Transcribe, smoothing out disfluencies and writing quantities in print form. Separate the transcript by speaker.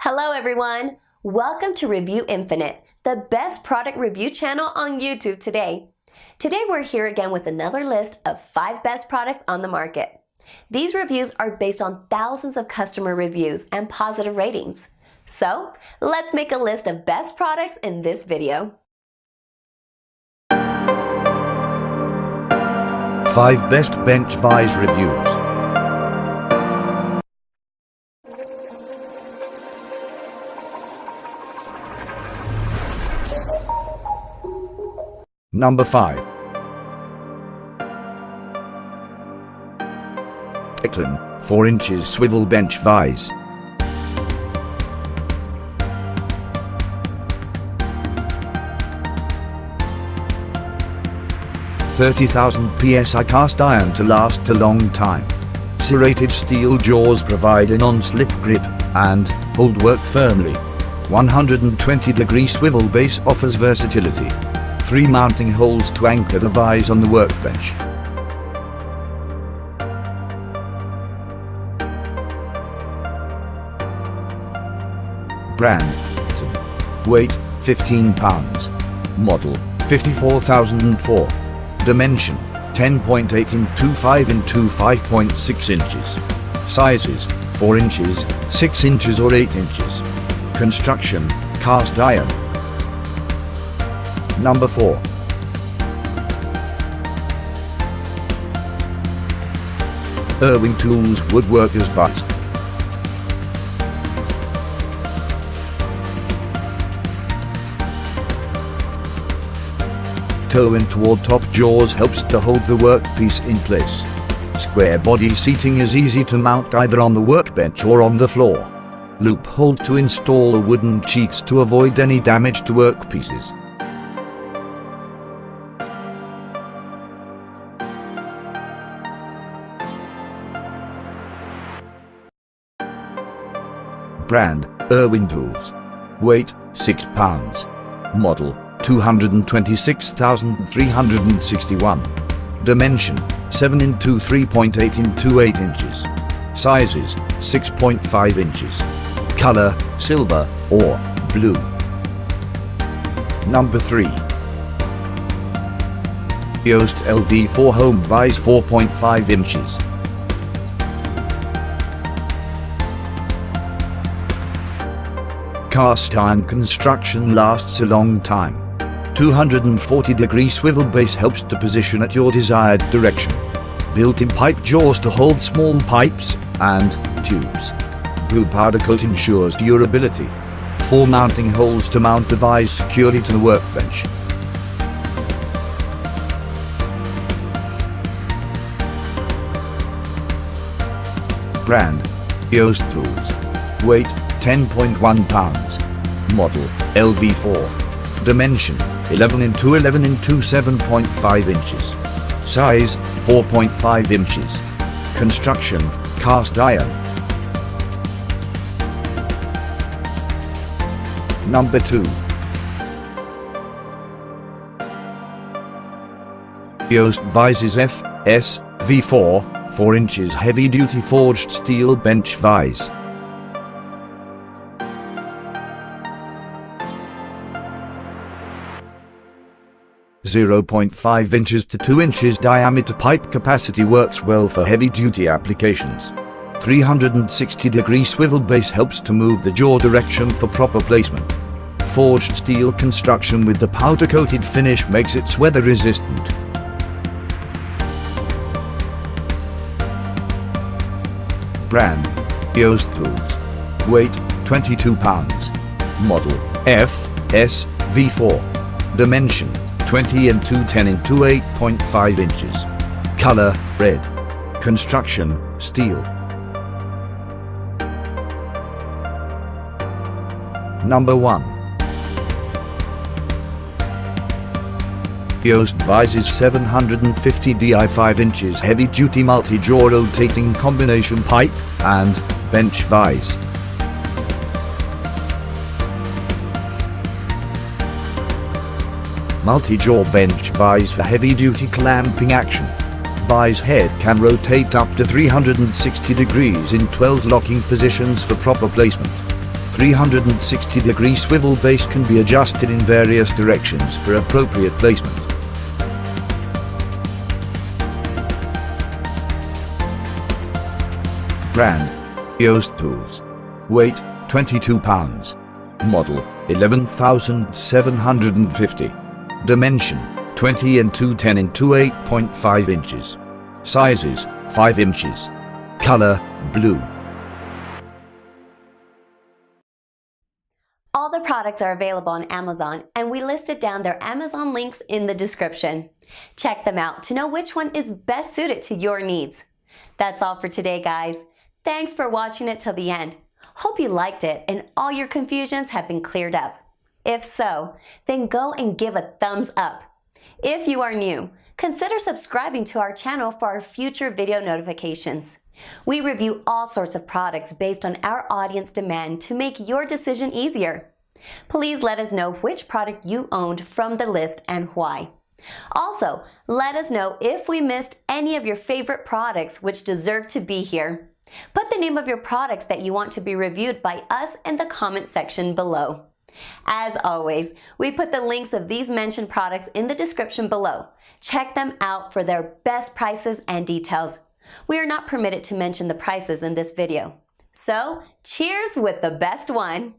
Speaker 1: Hello everyone! Welcome to Review Infinite, the best product review channel on YouTube today. Today we're here again with another list of 5 best products on the market. These reviews are based on thousands of customer reviews and positive ratings. So, let's make a list of best products in this video.
Speaker 2: 5 Best Bench Vise Reviews. Number 5. TEKTON 4 inches Swivel Bench Vise. $30,000 PSI cast iron to last a long time. Serrated steel jaws provide a non-slip grip and hold work firmly. 120-degree swivel base offers versatility. 3 mounting holes to anchor the vise on the workbench. Brand: weight 15 pounds. Model 54004. Dimension 10.8 into 5 into 5.6 inches. Sizes 4 inches, 6 inches or 8 inches. Construction: cast iron. Number 4. Irwin Tools Woodworker's Vise. Toe-in toward top jaws helps to hold the workpiece in place. Square body seating is easy to mount either on the workbench or on the floor. Loophole to install wooden cheeks to avoid any damage to workpieces. Brand: Irwin Tools. Weight 6 pounds. Model 226,361. Dimension 7 into 3.8 into 8 inches. Sizes 6.5 inches. Color: silver or blue. Number 3. Yoast LV4 Home Vise 4.5 inches. Cast iron construction lasts a long time. 240-degree swivel base helps to position at your desired direction. Built-in pipe jaws to hold small pipes and tubes. Glue powder coat ensures durability. 4 mounting holes to mount the vise securely to the workbench. Brand: Yoast Tools. Weight 10.1 pounds. Model LV4. Dimension 11 into 11 into 7.5 inches. Size 4.5 inches. Construction: cast iron. Number 2. Yoast Vises FS V4 4 inches heavy duty forged steel bench vise. 0.5 inches to 2 inches diameter pipe capacity works well for heavy-duty applications. 360-degree swivel base helps to move the jaw direction for proper placement. Forged steel construction with the powder-coated finish makes it weather-resistant. Brand: Yoast Tools. Weight 22 pounds. Model FS V4. Dimension 20 into 10 into 8.5 inches. Color: red. Construction: steel. Number 1. Yoast Vises 750 DI 5 inches heavy duty multi-jaw rotating combination pipe and bench vise. Multi-jaw bench vise for heavy-duty clamping action. Vise head can rotate up to 360 degrees in 12 locking positions for proper placement. 360-degree swivel base can be adjusted in various directions for appropriate placement. Brand: EOS Tools. Weight: 22 pounds. Model: 11,750. Dimension: 20 and 210 into 8.5 inches. Sizes: 5 inches. Color: blue.
Speaker 1: All the products are available on Amazon, and we listed down their Amazon links in the description. Check them out to know which one is best suited to your needs. That's all for today, guys. Thanks for watching it till the end. Hope you liked it and all your confusions have been cleared up. If so, then go and give a thumbs up. If you are new, consider subscribing to our channel for our future video notifications. We review all sorts of products based on our audience demand to make your decision easier. Please let us know which product you owned from the list and why. Also, let us know if we missed any of your favorite products which deserve to be here. Put the name of your products that you want to be reviewed by us in the comment section below. As always, we put the links of these mentioned products in the description below. Check them out for their best prices and details. We are not permitted to mention the prices in this video. So, cheers with the best one!